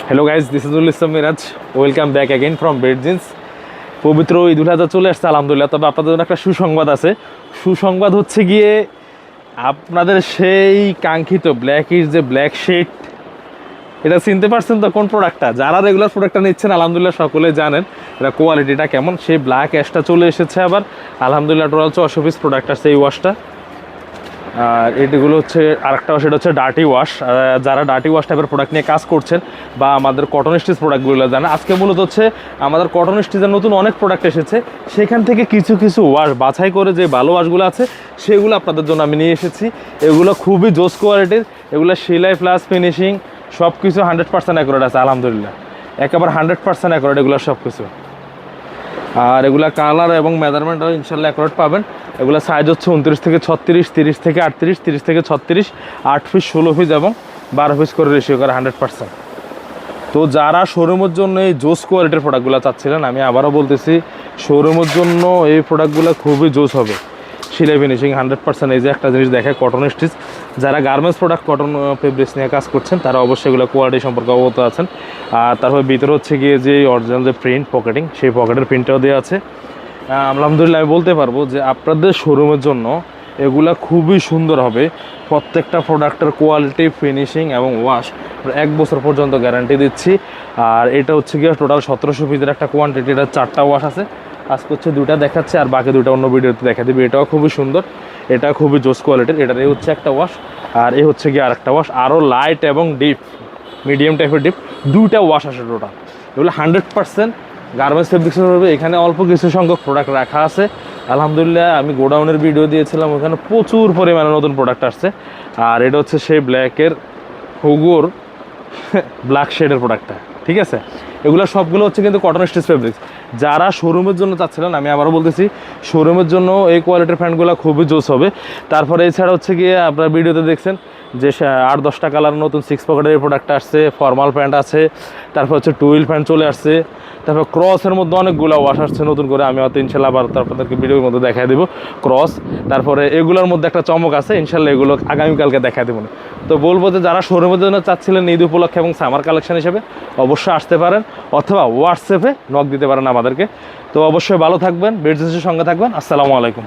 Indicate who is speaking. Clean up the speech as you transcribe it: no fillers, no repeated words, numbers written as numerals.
Speaker 1: Hello guys, this is Ul Islam Miraj. Welcome back again from bed jeans. পবিত্র ঈদুল আজহা চলে আসছে আলহামদুলিল্লাহ। তবে আপনাদের জন্য একটা সুসংবাদ আছে। সুসংবাদ হচ্ছে গিয়ে আপনাদের সেই কাঙ্ক্ষিত ব্ল্যাক ইজ যে ব্ল্যাক শেড, এটা চিনতে পারছেন তো কোন প্রোডাক্টটা? যারা রেগুলার প্রোডাক্টটা নিচ্ছেন আলহামদুলিল্লাহ সকলে জানেন এটা কোয়ালিটিটা কেমন। সেই ব্ল্যাক অ্যাশটা চলে এসেছে আবার আলহামদুলিল্লাহ। টোটাল 400 পিস প্রোডাক্ট আছে এই ওয়াশটা। আর এটিগুলো হচ্ছে আরেকটা ওয়াশ, এটা হচ্ছে ডার্টি ওয়াশ। যারা ডার্টি ওয়াশ টাইপের প্রোডাক্ট নিয়ে কাজ করছেন বা আমাদের কটন স্টিচ প্রোডাক্টগুলো জানেন, আজকে মূলত হচ্ছে আমাদের কটন স্টিচের নতুন অনেক প্রোডাক্ট এসেছে। সেখান থেকে কিছু কিছু ওয়াশ বাছাই করে যে ভালো ওয়াশগুলো আছে সেগুলো আপনাদের জন্য আমি নিয়ে এসেছি। এগুলো খুবই জোস কোয়ালিটির। এগুলো সেলাই প্লাস ফিনিশিং সব কিছু 100% অ্যাকুরেট আছে আলহামদুলিল্লাহ। একেবারে 100% অ্যাকুরেট এগুলো সব কিছু। আর এগুলা কালার এবং মেজারমেন্টও ইনশাল্লাহ অ্যাকুরেট পাবেন। এগুলো সাইজ হচ্ছে 29 থেকে 36, 30 থেকে 38, 30 থেকে 36, 8 পিস, 16 পিস এবং 12 পিস করে রেশিও করে 100%। তো যারা শোরুমের জন্য এই জোস কোয়ালিটির প্রোডাক্টগুলো চাচ্ছিলেন, আমি আবারও বলতেছি শোরুমের জন্য এই প্রোডাক্টগুলো খুবই জোস হবে। সিলাই ফিনিশিং 100%। এই যে একটা জিনিস দেখে কটন স্টিচ, যারা গার্মেন্টস প্রোডাক্ট কটন ফেব্রিক্স নিয়ে কাজ করছেন তারা অবশ্যই এগুলো কোয়ালিটি সম্পর্কে অবগত আছেন। আর তারপরে ভিতরে হচ্ছে গিয়ে যে অরিজিনাল যে প্রিন্ট পকেটিং, সেই পকেটের প্রিন্টটাও দেওয়া আছে। আলহামদুলিল্লাহ আমি বলতে পারবো যে আপনাদের শোরুমের জন্য এগুলা খুবই সুন্দর হবে। প্রত্যেকটা প্রোডাক্টের কোয়ালিটি, ফিনিশিং এবং ওয়াশ 1 বছর পর্যন্ত গ্যারান্টি দিচ্ছি। আর এটা হচ্ছে গিয়ে টোটাল 1700 পিসের একটা কোয়ান্টিটি। এটা 4টা ওয়াশ আছে, আজকে হচ্ছে 2টা দেখাচ্ছে আর বাকি 2টা অন্য ভিডিওতে দেখা দেবে। এটাও খুবই সুন্দর, এটা খুবই জোস কোয়ালিটির। এটার এই হচ্ছে একটা ওয়াশ আর এই হচ্ছে গিয়ে আরেকটা ওয়াশ। আরও লাইট এবং ডিপ, মিডিয়াম টাইপের ডিপ, 2টা ওয়াশ আসে টোটাল। এগুলো 100% গার্মেন্টস ফেব্রিক্সের হবে। এখানে অল্প কিছু সংখ্যক প্রোডাক্ট রাখা আছে আলহামদুলিল্লাহ। আমি গোডাউনের ভিডিও দিয়েছিলাম, ওখানে প্রচুর পরিমাণে নতুন প্রোডাক্ট আসছে। আর এটা হচ্ছে সেই ব্ল্যাকের হুগোর ব্ল্যাক শেডের প্রোডাক্টটা, ঠিক আছে? এগুলো সবগুলো হচ্ছে কিন্তু কটন স্টিচ ফেব্রিক্স। যারা শোরুমের জন্য চাচ্ছিলেন, আমি আবারও বলতেছি শোরুমের জন্য এই কোয়ালিটির প্যান্টগুলো খুবই জোস হবে। তারপরে এছাড়া হচ্ছে গিয়ে আপনারা ভিডিওতে দেখছেন যে 8-10টা কালার নতুন 6 পকেটের প্রোডাক্ট আসছে, ফর্মাল প্যান্ট আছে, তারপর হচ্ছে টুইল প্যান্ট চলে আসছে, তারপর ক্রসের মধ্যে অনেকগুলো ওয়াশ আসছে নতুন করে। আমি হয়তো ইনশাল্লাহ আবার আপনাদেরকে ভিডিওর মধ্যে দেখাই দেবো ক্রস। তারপরে এগুলোর মধ্যে একটা চমক আছে, ইনশাল্লাহ এগুলো আগামীকালকে দেখাই দেবো। তো বলবো যে যারা শোরুমের জন্য চাচ্ছিলেন ঈদ উপলক্ষে এবং সামার কালেকশন হিসেবে অবশ্যই আসতে পারেন, অথবা হোয়াটসঅ্যাপে নক দিতে পারেন আমাদেরকে। তো অবশ্যই ভালো থাকবেন, বেড জিন্সের সঙ্গে থাকবেন। আসসালামু আলাইকুম।